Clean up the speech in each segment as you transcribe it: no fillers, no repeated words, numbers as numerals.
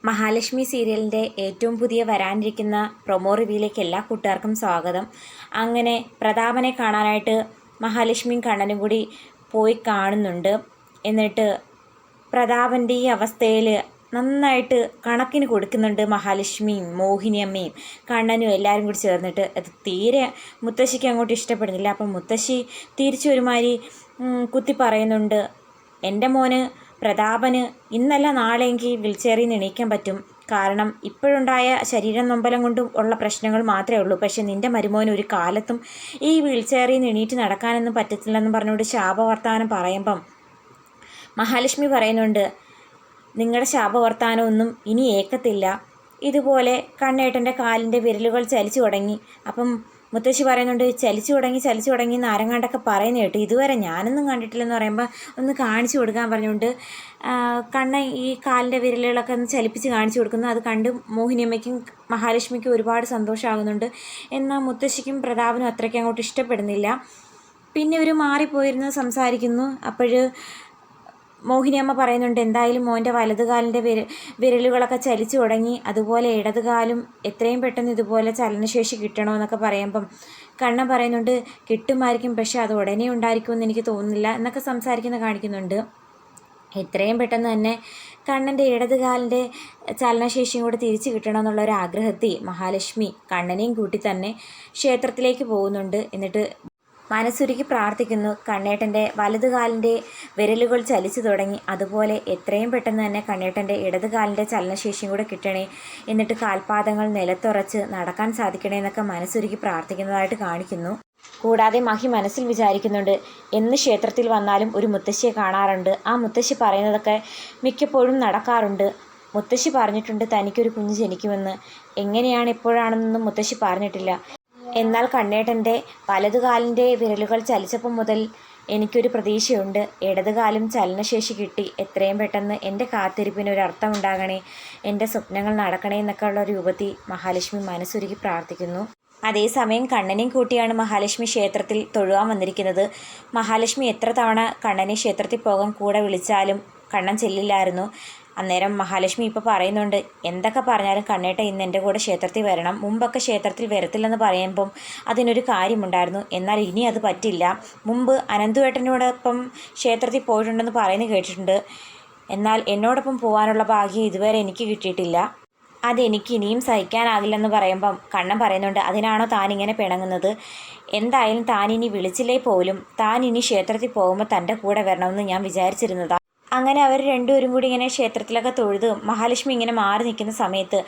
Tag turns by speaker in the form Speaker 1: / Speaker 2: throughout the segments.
Speaker 1: മഹാലക്ഷ്മി സീരിയലിൻ്റെ ഏറ്റവും പുതിയ വരാനിരിക്കുന്ന പ്രൊമോ റിവ്യൂയിലേക്ക് എല്ലാ കൂട്ടുകാർക്കും സ്വാഗതം. അങ്ങനെ പ്രതാപനെ കാണാനായിട്ട് മഹാലക്ഷ്മിയും കണ്ണനും കൂടി പോയി കാണുന്നുണ്ട്. എന്നിട്ട് പ്രതാപൻ്റെ ഈ അവസ്ഥയിൽ നന്നായിട്ട് കണക്കിന് കൊടുക്കുന്നുണ്ട് മഹാലക്ഷ്മിയും മോഹിനിയമ്മയും കണ്ണനും എല്ലാവരും കൂടി ചേർന്നിട്ട്. അത് തീരെ മുത്തശ്ശിക്ക് അങ്ങോട്ട് ഇഷ്ടപ്പെടുന്നില്ല. അപ്പം മുത്തശ്ശി തിരിച്ചൊരുമാതിരി കുത്തി പറയുന്നുണ്ട്, എൻ്റെ മോന് പ്രതാപന് ഇന്നല്ല നാളെയെങ്കിൽ വീൽചെയറിൽ നിന്ന് എണീക്കാൻ പറ്റും. കാരണം ഇപ്പോഴുണ്ടായ ശരീരം നൊമ്പലം കൊണ്ടും ഉള്ള പ്രശ്നങ്ങൾ മാത്രമേ ഉള്ളൂ. പക്ഷെ നിൻ്റെ മരുമോന് ഒരു കാലത്തും ഈ വീൽചെയറിൽ നിന്ന് എണീറ്റ് നടക്കാനൊന്നും പറ്റത്തില്ലെന്ന് പറഞ്ഞുകൊണ്ട് ശാപവർത്താനം പറയുമ്പം മഹാലക്ഷ്മി പറയുന്നുണ്ട്, നിങ്ങളുടെ ശാപവർത്താനമൊന്നും ഇനി ഏക്കത്തില്ല. ഇതുപോലെ കണ്ണേട്ടൻ്റെ കാലിൻ്റെ വിരലുകൾ ചലിച്ചു തുടങ്ങി. അപ്പം മുത്തശ്ശി പറയുന്നുണ്ട്, ചലിച്ചു തുടങ്ങി നാരങ്ങാണ്ടൊക്കെ പറയുന്ന കേട്ടു, ഇതുവരെ ഞാനൊന്നും കണ്ടിട്ടില്ലെന്ന് പറയുമ്പോൾ ഒന്ന് കാണിച്ചു കൊടുക്കാൻ പറഞ്ഞുകൊണ്ട് കണ്ണ ഈ കാലിൻ്റെ വിരലുകളൊക്കെ ഒന്ന് ചലിപ്പിച്ച് കാണിച്ചു കൊടുക്കുന്നു. അത് കണ്ട് മോഹിനിയമ്മയ്ക്കും മഹാലക്ഷ്മിക്കും ഒരുപാട് സന്തോഷമാകുന്നുണ്ട്. എന്നാൽ മുത്തശ്ശിക്കും പ്രതാപനും അത്രയ്ക്ക് അങ്ങോട്ട് ഇഷ്ടപ്പെടുന്നില്ല. പിന്നെ ഒരു മാറിപ്പോയിരുന്ന് സംസാരിക്കുന്നു. അപ്പോൾ മോഹിനിയമ്മ പറയുന്നുണ്ട്, എന്തായാലും മോൻ്റെ വലതുകാലിൻ്റെ വിരലുകളൊക്കെ ചലിച്ചു തുടങ്ങി, അതുപോലെ ഇടതുകാലും എത്രയും പെട്ടെന്ന് ഇതുപോലെ ചലനശേഷി കിട്ടണമെന്നൊക്കെ പറയുമ്പം കണ്ണൻ പറയുന്നുണ്ട്, കിട്ടുമായിരിക്കും, പക്ഷെ അത് ഉടനെ ഉണ്ടായിരിക്കുമെന്ന് എനിക്ക് തോന്നുന്നില്ല എന്നൊക്കെ സംസാരിക്കുന്ന കാണിക്കുന്നുണ്ട്. എത്രയും പെട്ടെന്ന് തന്നെ കണ്ണൻ്റെ ഇടതുകാലിൻ്റെ ചലനശേഷിയും കൂടെ തിരിച്ചു കിട്ടണമെന്നുള്ളൊരു ആഗ്രഹത്തിൽ മഹാലക്ഷ്മി കണ്ണനെയും കൂട്ടി തന്നെ ക്ഷേത്രത്തിലേക്ക് പോകുന്നുണ്ട്. എന്നിട്ട് മനസ്സുരുക്കി പ്രാർത്ഥിക്കുന്നു, കണ്ണേട്ടൻ്റെ വലതുകാലിൻ്റെ വിരലുകൾ ചലിച്ചു തുടങ്ങി, അതുപോലെ എത്രയും പെട്ടെന്ന് തന്നെ കണ്ണേട്ടൻ്റെ ഇടതുകാലിൻ്റെ ചലനശേഷിയും കൂടെ കിട്ടണേ, എന്നിട്ട് കാൽപാദങ്ങൾ നിലത്തുറച്ച് നടക്കാൻ സാധിക്കണേ എന്നൊക്കെ മനസ്സുരുക്കി പ്രാർത്ഥിക്കുന്നതായിട്ട് കാണിക്കുന്നു. കൂടാതെ മഹി മനസ്സിൽ വിചാരിക്കുന്നുണ്ട്, എന്ന് ക്ഷേത്രത്തിൽ വന്നാലും ഒരു മുത്തശ്ശിയെ കാണാറുണ്ട്, ആ മുത്തശ്ശി പറയുന്നതൊക്കെ മിക്കപ്പോഴും നടക്കാറുണ്ട്. മുത്തശ്ശി പറഞ്ഞിട്ടുണ്ട് തനിക്കൊരു കുഞ്ഞ് ജനിക്കുമെന്ന്, എങ്ങനെയാണ് എപ്പോഴാണെന്നൊന്നും മുത്തശ്ശി പറഞ്ഞിട്ടില്ല. എന്നാൽ കണ്ണേട്ടൻ്റെ വലതുകാലിൻ്റെ വിരലുകൾ ചലിച്ചപ്പം മുതൽ എനിക്കൊരു പ്രതീക്ഷയുണ്ട്, ഇടതുകാലും ചലനശേഷി കിട്ടി, എത്രയും പെട്ടെന്ന് എൻ്റെ കാത്തിരിപ്പിനൊരർത്ഥം ഉണ്ടാകണേ, എൻ്റെ സ്വപ്നങ്ങൾ നടക്കണേ എന്നൊക്കെ ഉള്ള രൂപത്തിൽ മഹാലക്ഷ്മി മനസ്സുരുക്കി പ്രാർത്ഥിക്കുന്നു. അതേസമയം കണ്ണനെയും കൂട്ടിയാണ് മഹാലക്ഷ്മി ക്ഷേത്രത്തിൽ തൊഴുവാൻ വന്നിരിക്കുന്നത്. മഹാലക്ഷ്മി എത്ര തവണ കണ്ണനെ ക്ഷേത്രത്തിൽ പോകാൻ കൂടെ വിളിച്ചാലും കണ്ണൻ ചെല്ലില്ലായിരുന്നു. അന്നേരം മഹാലക്ഷ്മി ഇപ്പോൾ പറയുന്നുണ്ട്, എന്തൊക്കെ പറഞ്ഞാലും കണ്ണേട്ട ഇന്ന് എൻ്റെ കൂടെ ക്ഷേത്രത്തിൽ വരണം. മുമ്പൊക്കെ ക്ഷേത്രത്തിൽ വരത്തില്ലെന്ന് പറയുമ്പം അതിനൊരു കാര്യമുണ്ടായിരുന്നു, എന്നാൽ ഇനി അത് പറ്റില്ല. മുമ്പ് അനന്തുവേട്ടനോടൊപ്പം ക്ഷേത്രത്തിൽ പോയിട്ടുണ്ടെന്ന് പറയുന്നത് കേട്ടിട്ടുണ്ട്, എന്നാൽ എന്നോടൊപ്പം പോകാനുള്ള ഭാഗ്യം ഇതുവരെ എനിക്ക് കിട്ടിയിട്ടില്ല. അതെനിക്ക് ഇനിയും സഹിക്കാനാകില്ലെന്ന് പറയുമ്പം കണ്ണൻ പറയുന്നുണ്ട്, അതിനാണോ താനിങ്ങനെ പിണങ്ങുന്നത്? എന്തായാലും താനിനി വിളിച്ചില്ലേ പോലും താൻ ഇനി ക്ഷേത്രത്തിൽ പോകുമ്പോൾ തൻ്റെ കൂടെ വരണമെന്ന് ഞാൻ വിചാരിച്ചിരുന്നതാണ്. അങ്ങനെ അവർ രണ്ടുപേരും കൂടി ഇങ്ങനെ ക്ഷേത്രത്തിലൊക്കെ തൊഴുത് മഹാലക്ഷ്മി ഇങ്ങനെ മാറി നിൽക്കുന്ന സമയത്ത്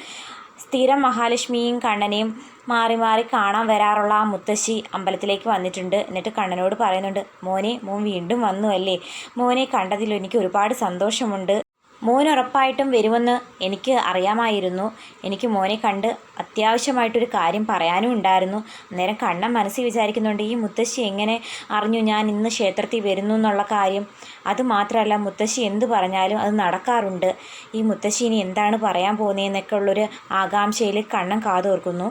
Speaker 1: സ്ഥിരം മഹാലക്ഷ്മിയും കണ്ണനെയും മാറി മാറി കാണാൻ വരാറുള്ള ആ മുത്തശ്ശി അമ്പലത്തിലേക്ക് വന്നിട്ടുണ്ട്. എന്നിട്ട് കണ്ണനോട് പറയുന്നുണ്ട്, മോൻ വീണ്ടും വന്നു അല്ലേ? മോനെ കണ്ടതിൽ എനിക്ക് ഒരുപാട് സന്തോഷമുണ്ട്. മോൻ ഉറപ്പായിട്ടും വരുമെന്ന് എനിക്ക് അറിയാമായിരുന്നു. എനിക്ക് മോനെ കണ്ട് അത്യാവശ്യമായിട്ടൊരു കാര്യം പറയാനും ഉണ്ടായിരുന്നു. അന്നേരം കണ്ണൻ മനസ്സിൽ വിചാരിക്കുന്നുണ്ട്, ഈ മുത്തശ്ശി എങ്ങനെ അറിഞ്ഞു ഞാൻ ഇന്ന് ക്ഷേത്രത്തിൽ വരുന്നു എന്നുള്ള കാര്യം? അതുമാത്രമല്ല, മുത്തശ്ശി എന്ത് പറഞ്ഞാലും അത് നടക്കാറുണ്ട്. ഈ മുത്തശ്ശി ഇനി എന്താണ് പറയാൻ പോകുന്നതെന്നൊക്കെ ഉള്ളൊരു ആകാംക്ഷയിൽ കണ്ണൻ കാതോർക്കുന്നു.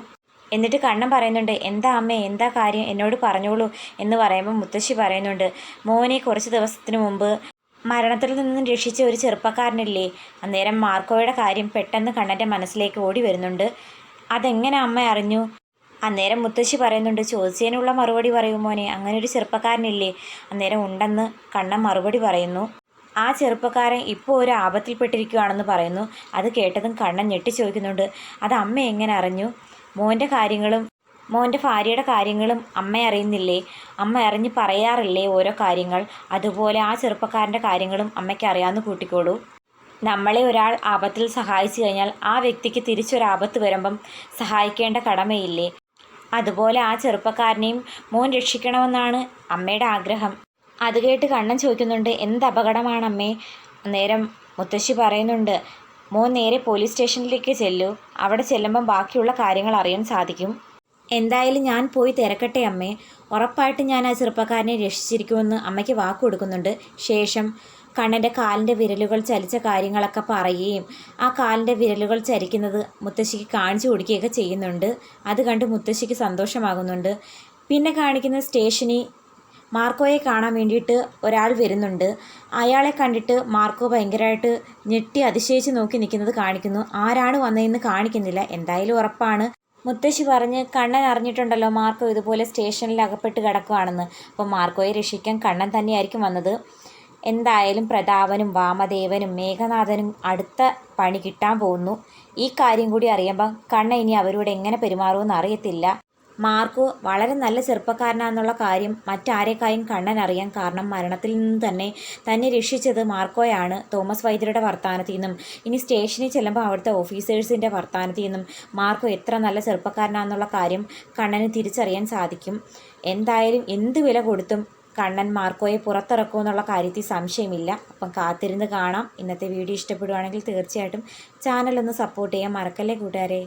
Speaker 1: എന്നിട്ട് കണ്ണൻ പറയുന്നുണ്ട്, എന്താ അമ്മേ, എന്താ കാര്യം, എന്നോട് പറഞ്ഞോളൂ എന്ന് പറയുമ്പോൾ മുത്തശ്ശി പറയുന്നുണ്ട്, മോനെ കുറച്ച് ദിവസത്തിന് മുമ്പ് മരണത്തിൽ നിന്നും രക്ഷിച്ച ഒരു ചെറുപ്പക്കാരനില്ലേ? അന്നേരം മാർക്കോയുടെ കാര്യം പെട്ടെന്ന് കണ്ണൻ്റെ മനസ്സിലേക്ക് ഓടി വരുന്നുണ്ട്. അതെങ്ങനെ അമ്മ അറിഞ്ഞു? അന്നേരം മുത്തശ്ശി പറയുന്നുണ്ട്, ചോദിച്ചതിനുള്ള മറുപടി പറയൂ മോനെ, അങ്ങനെ ഒരു ചെറുപ്പക്കാരനില്ലേ? അന്നേരം ഉണ്ടെന്ന് കണ്ണൻ മറുപടി പറയുന്നു. ആ ചെറുപ്പക്കാരൻ ഇപ്പോൾ ഒരു ആപത്തിൽപ്പെട്ടിരിക്കുകയാണെന്ന് പറയുന്നു. അത് കേട്ടതും കണ്ണൻ ഞെട്ടി ചോദിക്കുന്നുണ്ട്, അത് അമ്മ എങ്ങനെ അറിഞ്ഞു? മോൻ്റെ ഭാര്യയുടെ കാര്യങ്ങളും അമ്മ അറിയുന്നില്ലേ? അമ്മ അറിഞ്ഞ് പറയാറില്ലേ ഓരോ കാര്യങ്ങൾ? അതുപോലെ ആ ചെറുപ്പക്കാരൻ്റെ കാര്യങ്ങളും അമ്മയ്ക്ക് അറിയാമെന്ന് കൂട്ടിക്കോളൂ. നമ്മളെ ഒരാൾ ആപത്തിൽ സഹായിച്ചു കഴിഞ്ഞാൽ ആ വ്യക്തിക്ക് തിരിച്ചൊരാപത്ത് വരുമ്പം സഹായിക്കേണ്ട കടമയില്ലേ? അതുപോലെ ആ ചെറുപ്പക്കാരനെയും മോൻ രക്ഷിക്കണമെന്നാണ് അമ്മയുടെ ആഗ്രഹം. അത് കേട്ട് കണ്ണൻ ചോദിക്കുന്നുണ്ട്, എന്ത് അപകടമാണ് അമ്മേ? അന്നേരം മുത്തശ്ശി പറയുന്നുണ്ട്, മോൻ നേരെ പോലീസ് സ്റ്റേഷനിലേക്ക് ചെല്ലൂ, അവിടെ ചെല്ലുമ്പം ബാക്കിയുള്ള കാര്യങ്ങൾ അറിയാൻ സാധിക്കും. എന്തായാലും ഞാൻ പോയി തിരക്കട്ടെ അമ്മേ, ഉറപ്പായിട്ടും ഞാൻ ആ ചെറുപ്പക്കാരനെ രക്ഷിച്ചിരിക്കുമെന്ന് അമ്മയ്ക്ക് വാക്ക് കൊടുക്കുന്നുണ്ട്. ശേഷം കണ്ണൻ്റെ കാലിൻ്റെ വിരലുകൾ ചലിച്ച കാര്യങ്ങളൊക്കെ പറയുകയും ആ കാലിൻ്റെ വിരലുകൾ ചലിക്കുന്നത് മുത്തശ്ശിക്ക് കാണിച്ചു കൊടുക്കുകയൊക്കെ ചെയ്യുന്നുണ്ട്. അത് കണ്ട് മുത്തശ്ശിക്ക് സന്തോഷമാകുന്നുണ്ട്. പിന്നെ കാണിക്കുന്ന സ്റ്റേഷനിൽ മാർക്കോയെ കാണാൻ വേണ്ടിയിട്ട് ഒരാൾ വരുന്നുണ്ട്. അയാളെ കണ്ടിട്ട് മാർക്കോ ഭയങ്കരമായിട്ട് ഞെട്ടി അതിശയിച്ച് നോക്കി നിൽക്കുന്നത് കാണിക്കുന്നു. ആരാണ് വന്നതെന്ന് കാണിക്കുന്നില്ല. എന്തായാലും ഉറപ്പാണ്. മുത്തശ്ശി പറഞ്ഞ് കണ്ണൻ അറിഞ്ഞിട്ടുണ്ടല്ലോ മാർക്കോ ഇതുപോലെ സ്റ്റേഷനിൽ അകപ്പെട്ട് കിടക്കുകയാണെന്ന്. അപ്പോൾ മാർക്കോയെ രക്ഷിക്കാൻ കണ്ണൻ തന്നെയായിരിക്കും വന്നത്. എന്തായാലും പ്രതാപനും വാമദേവനും മേഘനാഥനും അടുത്ത പണി കിട്ടാൻ പോകുന്നു. ഈ കാര്യം കൂടി അറിയുമ്പം കണ്ണൻ ഇനി അവരോട് എങ്ങനെ പെരുമാറുമെന്ന് അറിയത്തില്ല. മാർക്കോ വളരെ നല്ല ചെറുപ്പക്കാരനാണെന്നുള്ള കാര്യം മറ്റാരേക്കായും കണ്ണൻ അറിയാം. കാരണം മരണത്തിൽ നിന്ന് തന്നെ രക്ഷിച്ചത് മാർക്കോയാണ്. തോമസ് വൈദ്യരുടെ വർത്തമാനത്തിൽ നിന്നും ഇനി സ്റ്റേഷനിൽ ചെല്ലുമ്പോൾ അവിടുത്തെ ഓഫീസേഴ്സിൻ്റെ വർത്തമാനത്തിൽ നിന്നും മാർക്കോ എത്ര നല്ല ചെറുപ്പക്കാരനാണെന്നുള്ള കാര്യം കണ്ണന് തിരിച്ചറിയാൻ സാധിക്കും. എന്തായാലും എന്ത് വില കൊടുത്തും കണ്ണൻ മാർക്കോയെ പുറത്തിറക്കുമെന്നുള്ള കാര്യത്തിൽ സംശയമില്ല. അപ്പം കാത്തിരുന്ന് കാണാം. ഇന്നത്തെ വീഡിയോ ഇഷ്ടപ്പെടുവാണെങ്കിൽ തീർച്ചയായിട്ടും ചാനലൊന്ന് സപ്പോർട്ട് ചെയ്യാൻ മറക്കല്ലേ കൂട്ടുകാരെ.